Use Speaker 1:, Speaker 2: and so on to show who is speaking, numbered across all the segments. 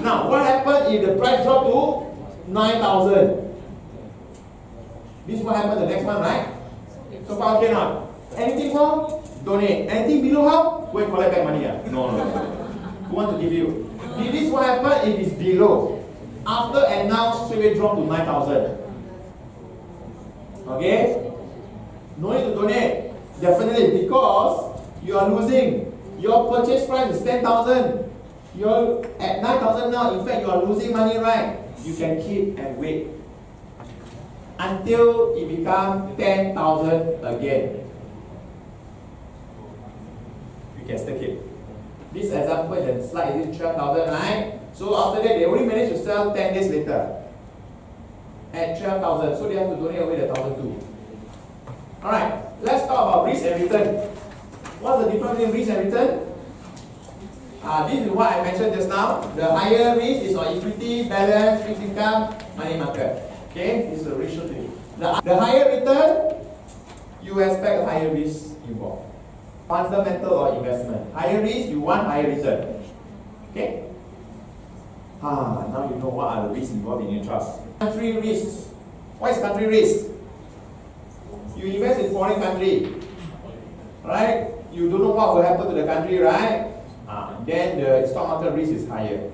Speaker 1: Now, what happens if the price drop to 9,000? This is what happens the next month, right? So far, okay now. Anything more? Donate. Anything below, how? Go and collect back money. No. Who want to give you? This is what happens if it's below. After announced, straight away drop to 9,000. Okay? No need to donate. Definitely, because you are losing. Your purchase price is 10,000. You're at 9,000 now. In fact, you are losing money, right? You can keep and wait until it becomes 10,000 again. You can still keep. This example in the slide is 12,000, right? So after that, they only managed to sell 10 days later at 12,000. So they have to donate away the 1,002. Alright, let's talk about risk and return. What's the difference between risk and return? This is what I mentioned just now. The higher risk is on equity, balance, fixed income, money market. Okay, this is the ratio thing. The higher return, you expect higher risk involved. Fundamental or investment. Higher risk, you want higher return. Okay? Now you know what are the risks involved in your trust. Country risks. What is country risk? You invest in foreign country. Right? You don't know what will happen to the country, right? Then the stock market risk is higher.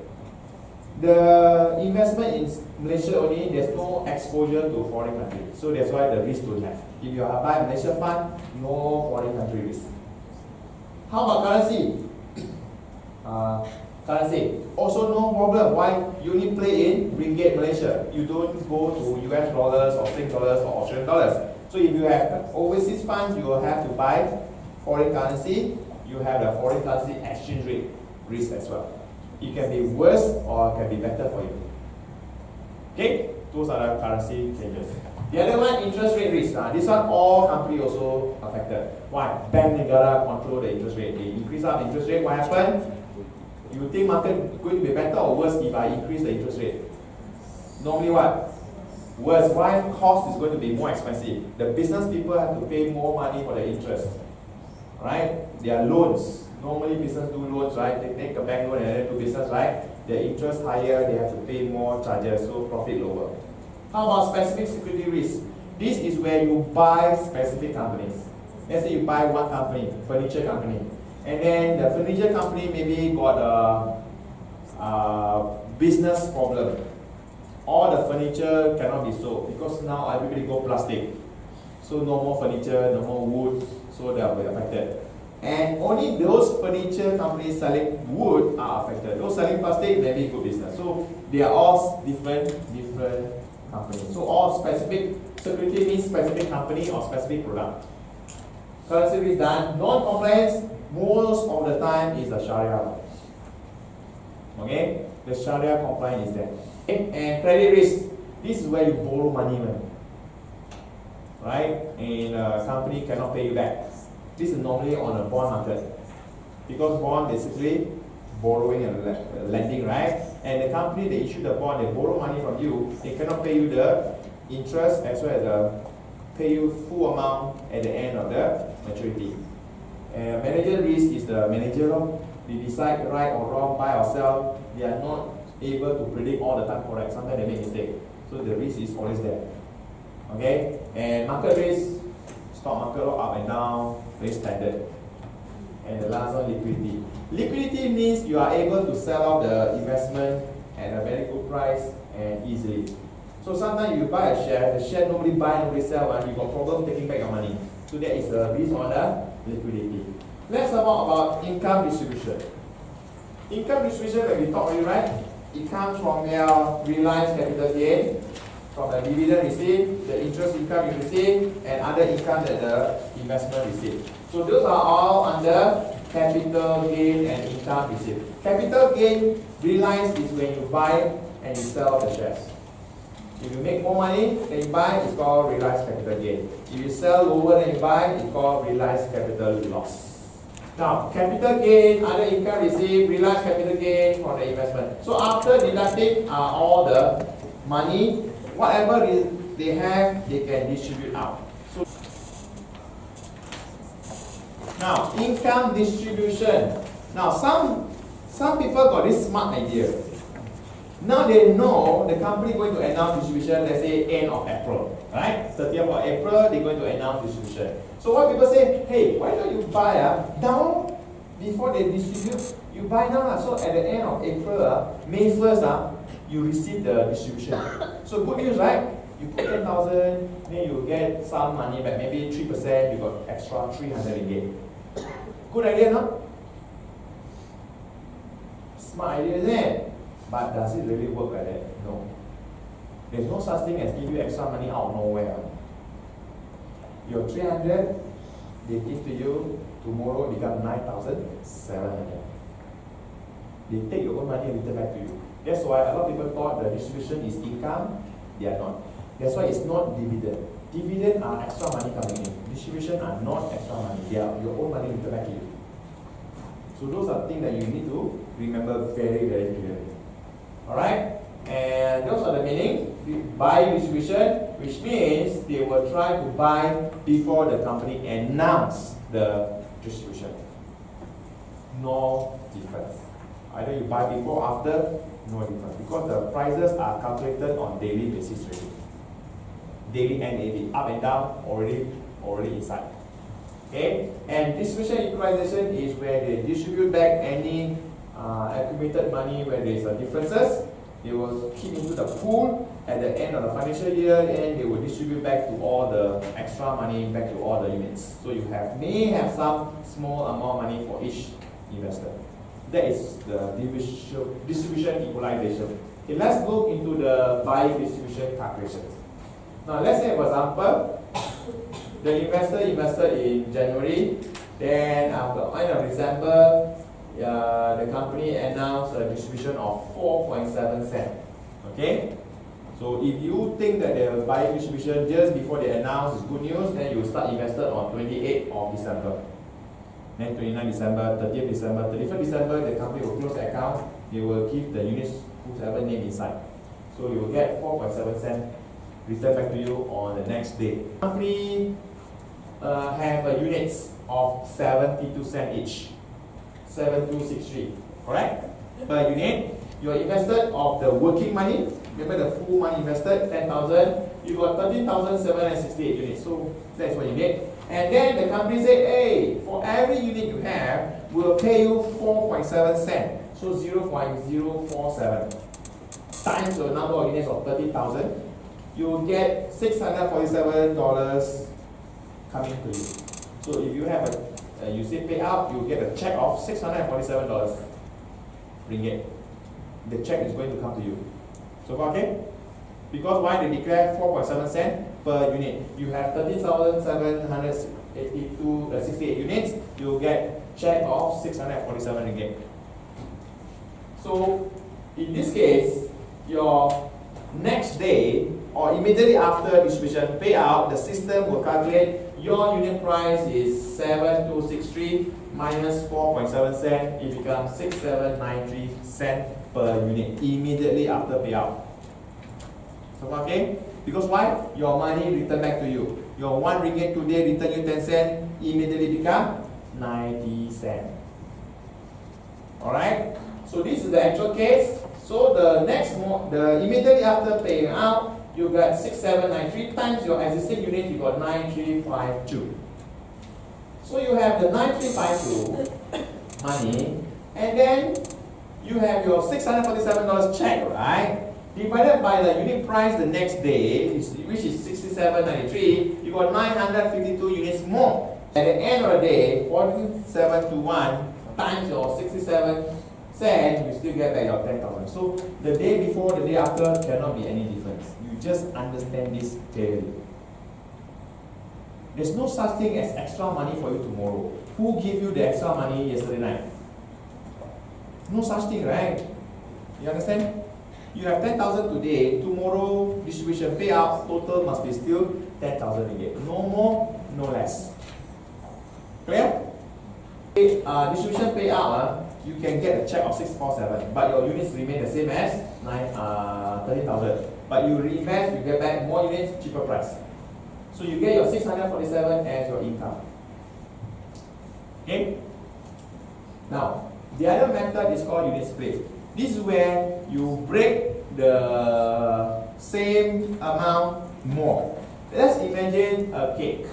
Speaker 1: The investment in Malaysia only, there's no exposure to foreign country. So that's why the risk don't have. If you buy Malaysia fund, no foreign country risk. How about currency? Currency. Also no problem. Why you only play in Ringgit Malaysia? You don't go to US dollars or Sing dollars or Australian dollars. So if you have overseas funds, you will have to buy foreign currency. You have the foreign currency exchange rate risk as well. It can be worse or it can be better for you. Okay, those are the currency changes. The other one, interest rate risk. This one, all company also affected. Why? Bank negara control the interest rate. They increase up interest rate. What happened? You think market going to be better or worse if I increase the interest rate? Normally what? Worse. Why? Cost is going to be more expensive. The business people have to pay more money for the interest. Right? Their loans. Normally business do loans, right? They take a bank loan and then do business, right? Their interest higher, they have to pay more charges, so profit lower. How about specific security risk? This is where you buy specific companies. Let's say you buy one company, furniture company, and then the furniture company maybe got a business problem. All the furniture cannot be sold because now everybody go plastic. So no more furniture, no more wood, so they will be affected. And only those furniture companies selling wood are affected. Those selling plastic may be good business. So they are all different companies. So all specific security means specific company or specific product. Currency risk done. Non-compliance most of the time is the Sharia law. Okay? The Sharia compliance is there. Okay? And credit risk. This is where you borrow money, right? And a company cannot pay you back. This is normally on a bond market. Because bond basically borrowing and lending, right? And the company, they issue the bond, they borrow money from you, they cannot pay you the interest as well as pay you full amount at the end of the maturity. And manager risk is the manager. They decide right or wrong, buy or sell. They are not able to predict all the time correct. Sometimes they make mistake. So the risk is always there. Okay? And market risk, stock market up and down, very standard. And the last one, liquidity. Liquidity means you are able to sell off the investment at a very good price and easily. So sometimes you buy a share, the share nobody buy, nobody sell, and you got problem taking back your money. So that is the risk on the liquidity. Let's talk about income distribution. Income distribution, when we talk already, right? It comes from your realized capital gain, from the dividend received, the interest income you receive, and other income that the investment received. So those are all under capital gain and income received. Capital gain realized is when you buy and you sell the shares. If you make more money than you buy, it's called realized capital gain. If you sell lower than you buy, it's called realized capital loss. Now, capital gain, other income received, realized capital gain from the investment. So after deducting all the money, whatever they have, they can distribute out. So now, income distribution. Now, some people got this smart idea. Now they know the company going to announce distribution, let's say end of April, right? 30th of April, they're going to announce distribution. So what people say, hey, why don't you buy now before they distribute? You buy now. So at the end of April, May 1st, you receive the distribution. So good news, right? You put 10,000, then you get some money back, maybe 3%, you got extra 300 ringgit. Good idea, no? Smart idea, isn't it? But does it really work like that? No. There's no such thing as give you extra money out of nowhere. Your 300, they give to you, tomorrow become 9,700. They take your own money and return back to you. That's why a lot of people thought the distribution is income. They are not. That's why it's not dividend. Dividend are extra money coming in. Distribution are not extra money. They are your own money returned back to you. So those are things that you need to remember very, very clearly. Alright? And those are the meaning. Buy distribution, which means they will try to buy before the company announce the distribution. No difference. Either you buy before or after, no difference. Because the prices are calculated on daily basis already. Daily NAV, up and down, already inside. Okay? And distribution equalization is where they distribute back any accumulated money where there is differences. They will keep into the pool at the end of the financial year, and they will distribute back to all the extra money back to all the units. So you may have some small amount of money for each investor. That is the distribution equalization. Okay, let's look into the buy distribution calculations. Now let's say, for example, the investor invested in January, then after the end of December, the company announced a distribution of 4.7 cents. Okay? So if you think that the buy distribution just before they announce is good news, then you start invested on 28th of December. Then 29th December, 30th December, 31st December, the company will close the account. They will give the units whoever name inside. So you will get 4.7 cents returned back to you on the next day. The company have units of 72 cents each. 7263, correct? Per unit, you are invested of the working money. Remember the full money invested, 10,000. You got 13,768 units. So that's what you get. And then the company say, hey, for every unit you have, we'll pay you 4.7 cents. So 0.047 times the number of units of 30,000. You will get $647 coming to you. So if you have you say payout, you get a check of $647 ringgit. The check is going to come to you. So okay? Because why they declare 4.7 cents per unit? You have 13,768 units, you get check of 647 ringgit. So in this case, your next day or immediately after distribution payout, the system will calculate your unit price is 7263 minus 4.7 cents. It becomes 6793 cents per unit immediately after payout. So okay? Because why? Your money returned back to you. Your 1 ringgit today return you 10 cents, immediately become 90 cents. Alright? So this is the actual case. So the immediately after paying out, you got 6793 times your existing unit, you got 9352. So you have the 9352 money, and then you have your $647 check, right? Divided by the unit price the next day, which is 6793, you got 952 units more. At the end of the day, 4721 times your 67 cents, you still get back your 10,000. So the day before, the day after cannot be any difference. You just understand this clearly. There's no such thing as extra money for you tomorrow. Who gave you the extra money yesterday night? No such thing, right? You understand? You have 10,000 today, tomorrow distribution payout total must be still 10,000 ringgit. No more, no less. Clear? Distribution payout, you can get a check of 647, but your units remain the same as 30,000. But you reinvest, you get back more units, cheaper price. So you get your 647 as your income. Okay? Now, the other method is called unit split. This is where you break the same amount more. Let's imagine a cake.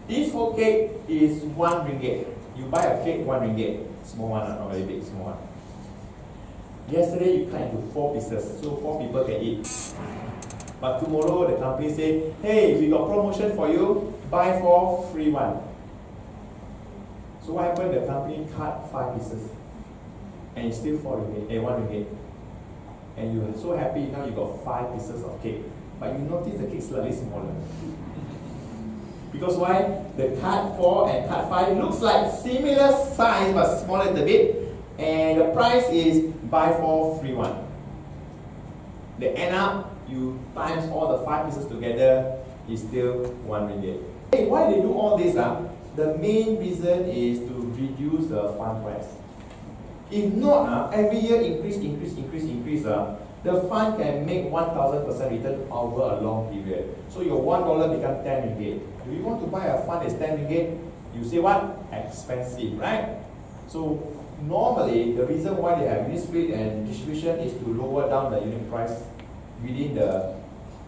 Speaker 1: This whole cake is 1 ringgit. You buy a cake, 1 ringgit. Small one, not very big, small one. Yesterday you cut into 4 pieces, so 4 people can eat. But tomorrow the company say, hey, we got promotion for you, buy 4, free 1. So what happened? The company cut 5 pieces. And it's still 4 ringgit, 1 ringgit. And you are so happy, now you got 5 pieces of cake. But you notice the cake is slightly smaller. Because why? The cut 4 and cut 5 looks like similar size but smaller a bit. And the price is buy 4, free 1. They end up, you times all the 5 pieces together, is still 1 ringgit. Hey, why they do all this? The main reason is to reduce the fund price. If not, every year increase, the fund can make 1000% return over a long period. So your $1 becomes 10 ringgit. Do you want to buy a fund that's 10 ringgit? You say what? Expensive, right? So normally, the reason why they have unit split and distribution is to lower down the unit price within the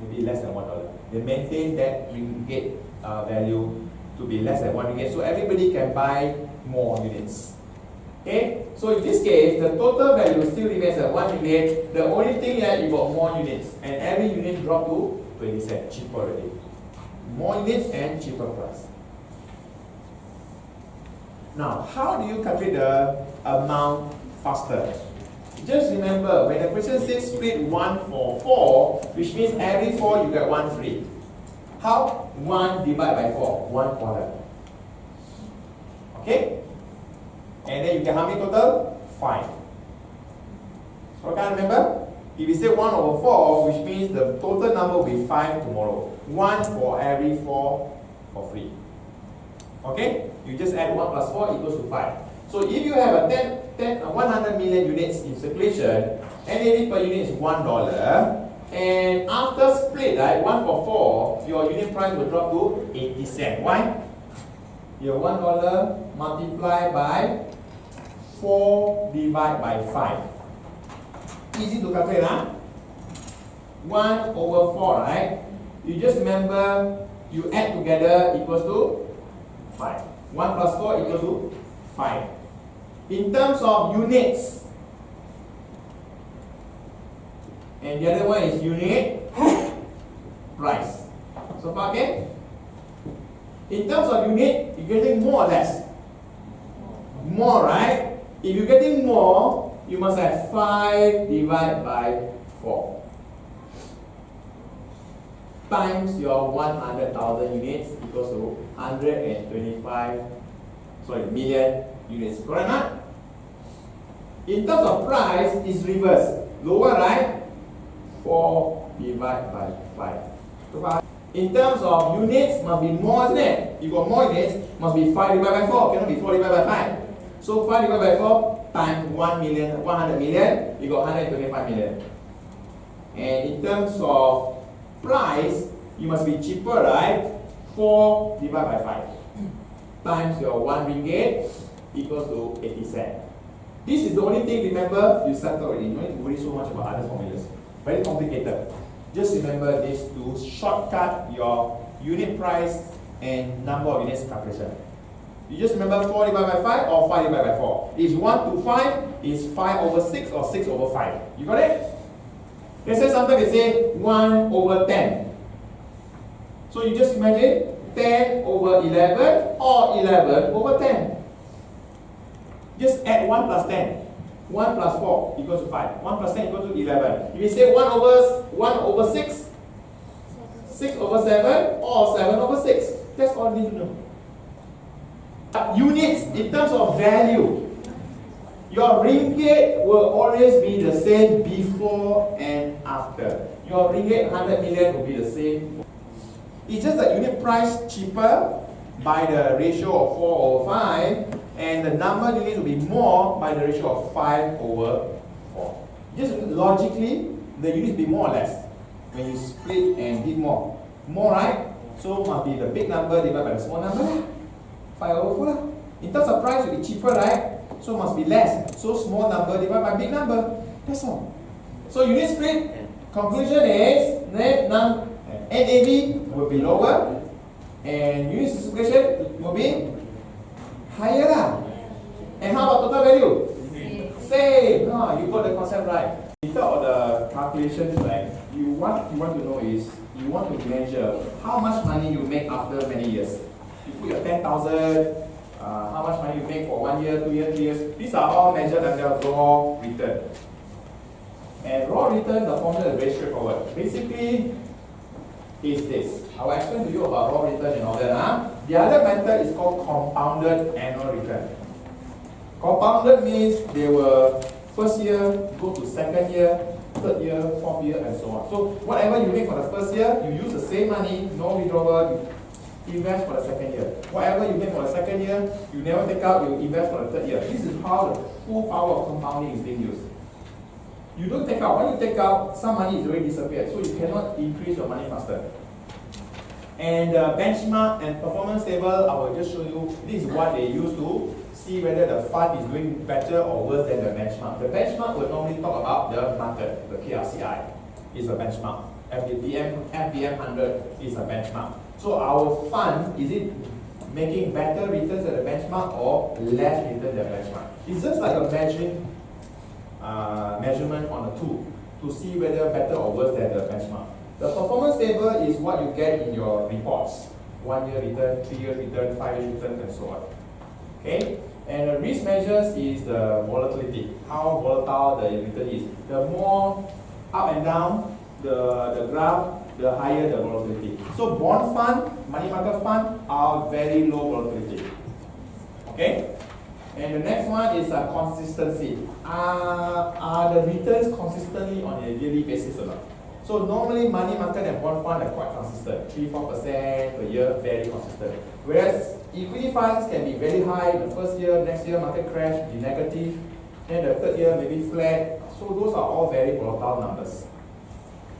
Speaker 1: maybe less than $1. They maintain that ringgit value to be less than 1 ringgit, so everybody can buy more units. Okay, so in this case, the total value still remains at 1 ringgit. The only thing that you got more units, and every unit drop to 20 cents, cheaper already. More units and cheaper price. Now, how do you calculate the amount faster? Just remember, when the question says split 1 for 4, which means every 4 you get 1 free. How? 1 divided by 4, 1 quarter. Okay? And then you get how many total? 5. So can I remember? If you say 1 over 4, which means the total number will be 5 tomorrow. 1 for every 4 for free. Okay? You just add 1 plus 4 equals to 5. So if you have a 100 million units in circulation, NAV per unit is $1. And after split, right, 1 for 4, your unit price will drop to 80 cents. Why? Your $1 multiplied by 4 divided by 5. Easy to calculate, huh? 1 over 4, right? You just remember, you add together equals to 5. 1 plus 4 equals to 5. In terms of units, and the other one is unit price. So far, okay? In terms of unit, you're getting more or less? More, right? If you're getting more, you must have 5 divided by 4 times your 100,000 units equals to 125 million units. Correct or not? In terms of price, it's reverse. Lower, right? 4 divided by 5. In terms of units, must be more, isn't it? You got more units, must be 5 divided by 4. Cannot be 4 divided by 5. So 5 divided by 4 times 100 million, you got 125 million. And in terms of price, you must be cheaper, right? 4 divided by 5 times your 1 ringgit equals to 80 cents. This is the only thing, remember, you settle already. You don't need to worry so much about other formulas. Very complicated. Just remember these two, shortcut your unit price and number of units calculation. You just remember 4 divided by 5 or 5 divided by 4. Is 1 to 5 is 5 over 6 or 6 over 5. You got it? Let's say sometimes they say 1 over 10. So you just imagine 10 over 11 or 11 over 10. Just add 1 plus 10. 1 plus 4 equals to 5. 1 plus 10 equals to 11. If you say 1 over 6, 6 over 7 or 7 over 6. That's all you need to know. Units in terms of value. Your ringgit will always be the same before and after. Your ringgit 100 million will be the same. It's just that unit price cheaper by the ratio of 4 over 5, and the number of units will be more by the ratio of 5 over 4. Just logically, the units will be more or less when you split and give more. More, right? So must be the big number divided by the small number. 5 over 4. In terms of price, it will be cheaper, right? So must be less. So small number divided by big number. That's all. So unit split, conclusion is NAV will be lower and unit circulation will be higher lah. And how about total value? Same. No, you got the concept right. Instead of the calculations, right, what you want to know is you want to measure how much money you make after many years. You put your 10,000, how much money you make for 1 year, 2 years, 3 years. These are all measured under raw return. And raw return, the formula is very straightforward. Basically, is this. I will explain to you about raw return and all that. The other method is called compounded annual return. Compounded means they will first year go to second year, third year, fourth year, and so on. So whatever you make for the first year, you use the same money, no withdrawal, you invest for the second year. Whatever you make for the second year, you never take out, you invest for the third year. This is how the full power of compounding is being used. You don't take out. When you take out, some money is already disappeared, so you cannot increase your money faster. And the benchmark and performance table, I will just show you, this is what they use to see whether the fund is doing better or worse than the benchmark. The benchmark will normally talk about the market, the KRCI is a benchmark. FBM 100 is a benchmark. So our fund, is it making better returns than the benchmark or less returns than the benchmark? It's just like a measurement on a tool to see whether better or worse than the benchmark. The performance table is what you get in your reports. 1 year return, 3 year return, 5 year return, and so on. Okay? And the risk measures is the volatility, how volatile the return is. The more up and down the graph, the higher the volatility. So bond fund, money market fund are very low volatility. Okay? And the next one is consistency. Are the returns consistently on a yearly basis or not? So normally money market and bond fund are quite consistent, 3-4% per year, very consistent. Whereas equity funds can be very high in the first year, next year market crash, be negative, then the third year maybe flat. So those are all very volatile numbers.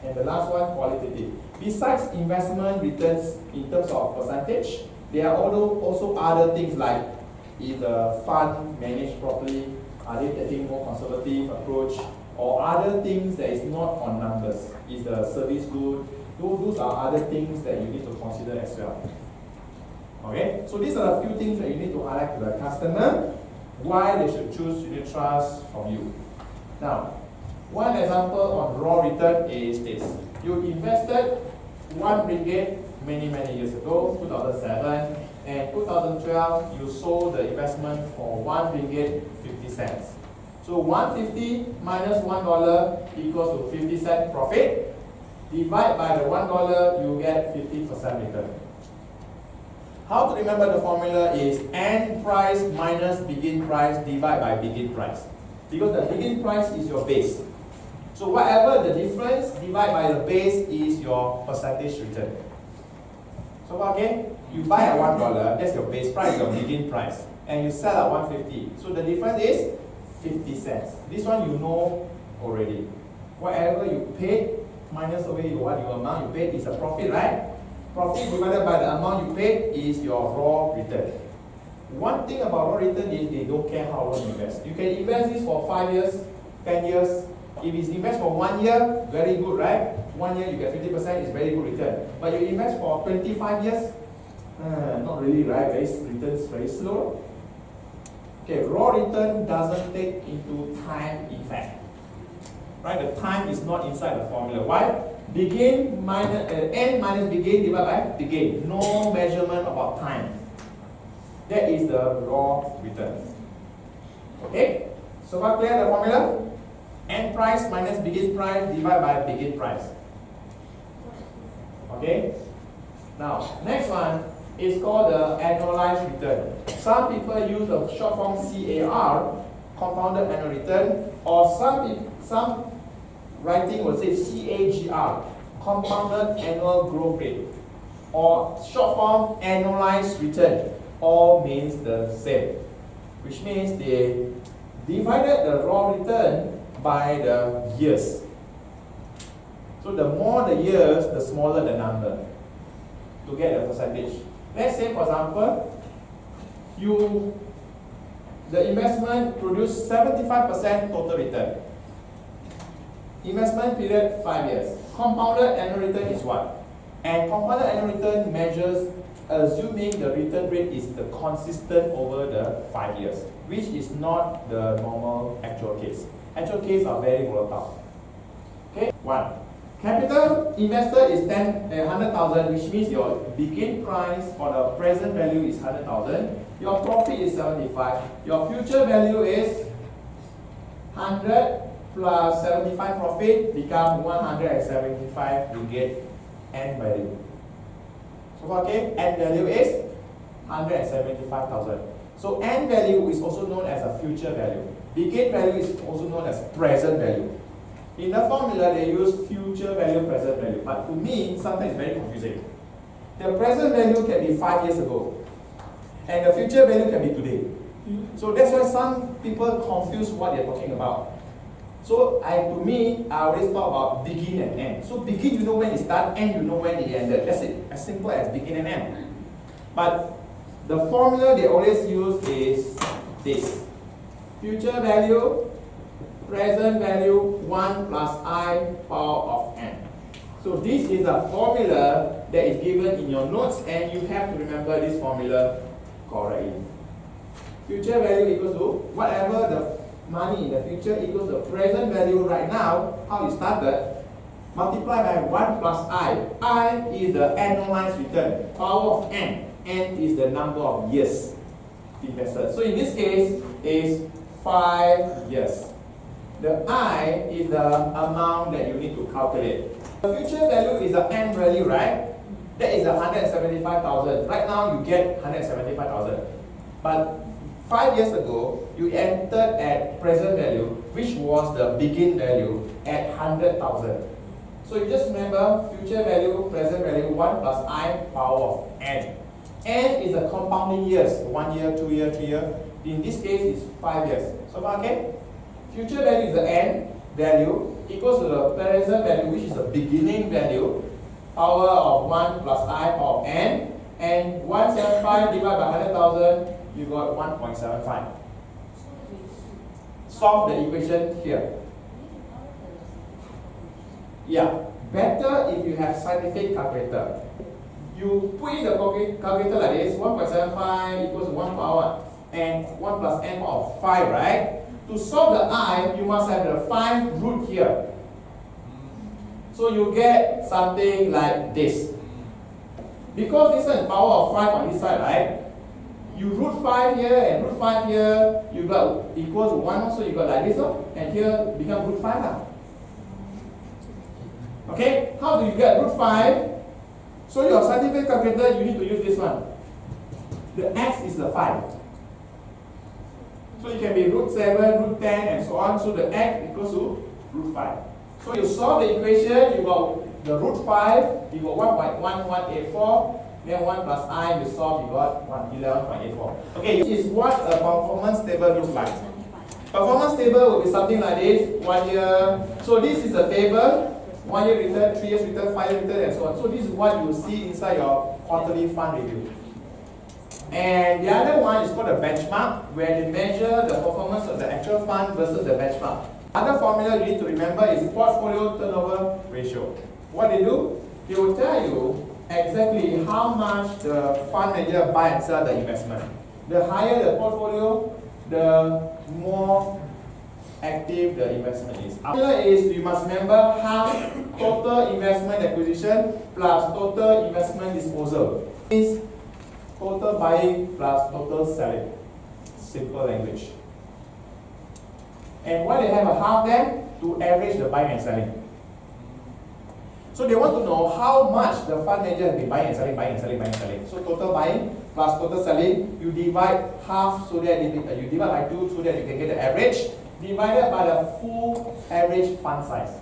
Speaker 1: And the last one, qualitative. Besides investment returns in terms of percentage, there are also other things like, is the fund managed properly, are they taking more conservative approach, or other things that is not on numbers. Is the service good? Those are other things that you need to consider as well. Okay, so these are a few things that you need to highlight to the customer why they should choose unit trust from you. Now, one example on raw return is this. You invested 1 ringgit many years ago, 2007, and 2012 you sold the investment for 1 ringgit 50 cents. So 150 minus $1 equals to 50 cent profit. Divide by the $1, you get 50% return. How to remember the formula is end price minus begin price divided by begin price. Because the begin price is your base. So whatever the difference, divide by the base is your percentage return. So again, you buy at $1, that's your base price, your begin price. And you sell at 150. So the difference is 50 cents. This one you know already. Whatever you paid minus away what your amount you paid is a profit, right? Profit divided by the amount you paid is your raw return. One thing about raw return is they don't care how long you invest. You can invest this for 5 years, 10 years. If it's invest for 1 year, very good, right? 1 year you get 50%, is very good return. But you invest for 25 years, not really, right? Returns very slow. Okay, raw return doesn't take into time effect. Right, the time is not inside the formula. Why? Begin minus end minus begin divided by begin. No measurement about time. That is the raw return. Okay? So what clear the formula? End price minus begin price divided by begin price. Okay? Now, next one is called the annualized return. Some people use the short form CAR, compounded annual return, or some writing will say CAGR, compounded annual growth rate, or short form annualized return. All means the same, which means they divided the raw return by the years. So the more the years, the smaller the number to get the percentage. Let's say, for example, the investment produced 75% total return. Investment period 5 years. Compounded annual return is what? And compounded annual return measures assuming the return rate is the consistent over the 5 years, which is not the normal actual case. Actual case are very volatile. Okay, 1. Capital investor is 100,000, which means your begin price for the present value is 100,000. Your profit is 75. Your future value is 100 plus 75 profit become 175. You get end value. So okay, end value is 175,000. So end value is also known as a future value. Begin value is also known as present value. In the formula, they use future value, present value. But to me, sometimes it's very confusing. The present value can be 5 years ago, and the future value can be today. So that's why some people confuse what they're talking about. So to me, I always talk about begin and end. So begin, you know when it started, end, you know when it ended. That's it. As simple as begin and end. But the formula they always use is this. Future value, present value, 1 plus I power of n. So this is a formula that is given in your notes, and you have to remember this formula correctly. Future value equals to whatever the money in the future equals the present value right now, how you started, multiply by 1 plus I. I is the annualized return. Power of n. N is the number of years invested. So in this case, is 5 years. The I is the amount that you need to calculate. The future value is the end value, right? That is 175,000. Right now you get 175,000. But 5 years ago, you entered at present value, which was the begin value at 100,000. So you just remember future value, present value, 1 plus I power of n. N is the compounding years, 1 year, 2 year, 3 year. In this case, it's 5 years. So okay, future value is the n value equals to the present value, which is the beginning value, power of 1 plus I power of n, and 175 divided by 100,000, you got 1.75. Solve the equation here. Yeah, better if you have scientific calculator. You put in the calculator like this, 1.75 equals to 1 power and 1 plus n power of 5, right? To solve the I, you must have the 5 root here. So you get something like this. Because this is power of 5 on this side, right? You root 5 here and root 5 here, you got equals to 1, so you got like this, and here become root 5 now. Okay, how do you get root 5? So your scientific calculator, you need to use this one. The x is the 5. So it can be root 7, root 10, and so on. So the x equals to root 5. So you solve the equation, you got the root 5, you got 1.1184. Then 1 plus I, you solve, you got 11.84. Okay, this is what a performance table looks like. Performance table will be something like this, 1 year. So this is a table, 1 year return, 3 years return, 5 year return, and so on. So this is what you see inside your quarterly fund review. And the other one is called a benchmark, where they measure the performance of the actual fund versus the benchmark. Other formula you need to remember is portfolio turnover ratio. What they do, they will tell you exactly how much the fund manager buy and sell the investment. The higher the portfolio, the more active the investment is. Formula is, you must remember, half total investment acquisition plus total investment disposal. Is total buying plus total selling. Simple language. And why they have a half there? To average the buying and selling. So they want to know how much the fund manager has been buying and selling, buying and selling, buying and selling. So total buying plus total selling, you divide half so that you divide by 2 so that you can get the average, divided by the full average fund size.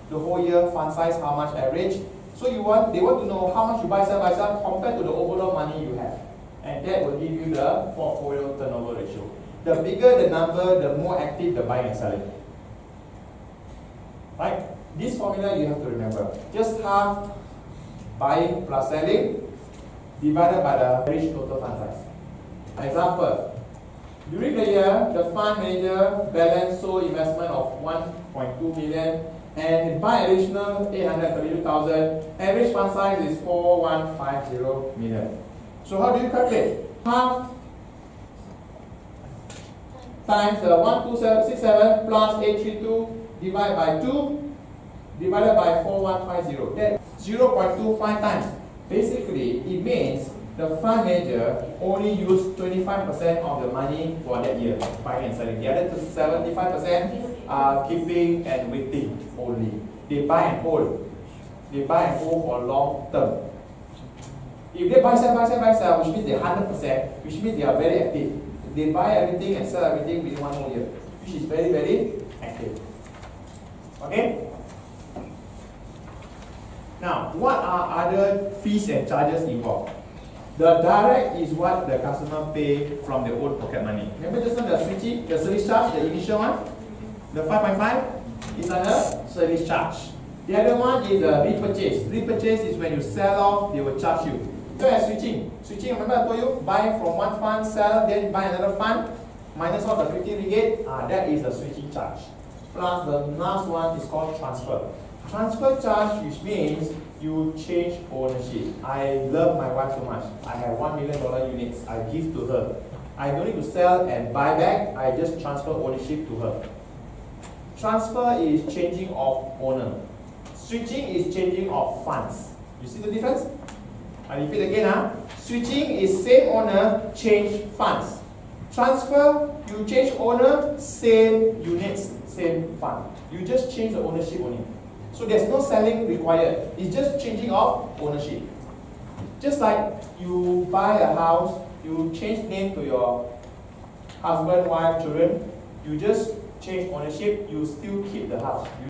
Speaker 1: The whole year fund size, how much average. So they want to know how much you buy, sell compared to the overall money you have. And that will give you the portfolio turnover ratio. The bigger the number, the more active the buying and selling. Right? This formula you have to remember. Just half buying plus selling divided by the average total fund size. Example, During the year, the fund manager balance sold investment of 1.2 million and buy additional 832,000. Average fund size is 4150 million. So how do you calculate? Half times 12767 plus 832 divided by 2 divided by 4150. That's 0.25 times. Basically, it means the fund manager only used 25% of the money for that year, buying and selling. The other 75% are keeping and waiting only. They buy and hold. They buy and hold for long term. If they buy, sell, which means they're 100%, which means they are very active. They buy everything and sell everything within 1 whole year, which is very, very active. Okay? Now, what are other fees and charges involved? The direct is what the customer pay from their own pocket money. Remember just now the switching, the service charge, the initial one? The 5.5 is under service charge. The other one is the repurchase. Repurchase is when you sell off, they will charge you. So as switching. Switching, remember I told you, buy from one fund, sell, then buy another fund, minus off the 50 ringgit, that is the switching charge. Plus the last one is called transfer. Transfer charge, which means you change ownership. I love my wife so much. I have $1 million units. I give to her. I don't need to sell and buy back. I just transfer ownership to her. Transfer is changing of owner. Switching is changing of funds. You see the difference? I repeat again. Switching is same owner, change funds. Transfer, you change owner, same units, same fund. You just change the ownership only. So there's no selling required. It's just changing of ownership. Just like you buy a house, you change name to your husband, wife, children. You just change ownership, you still keep the house. You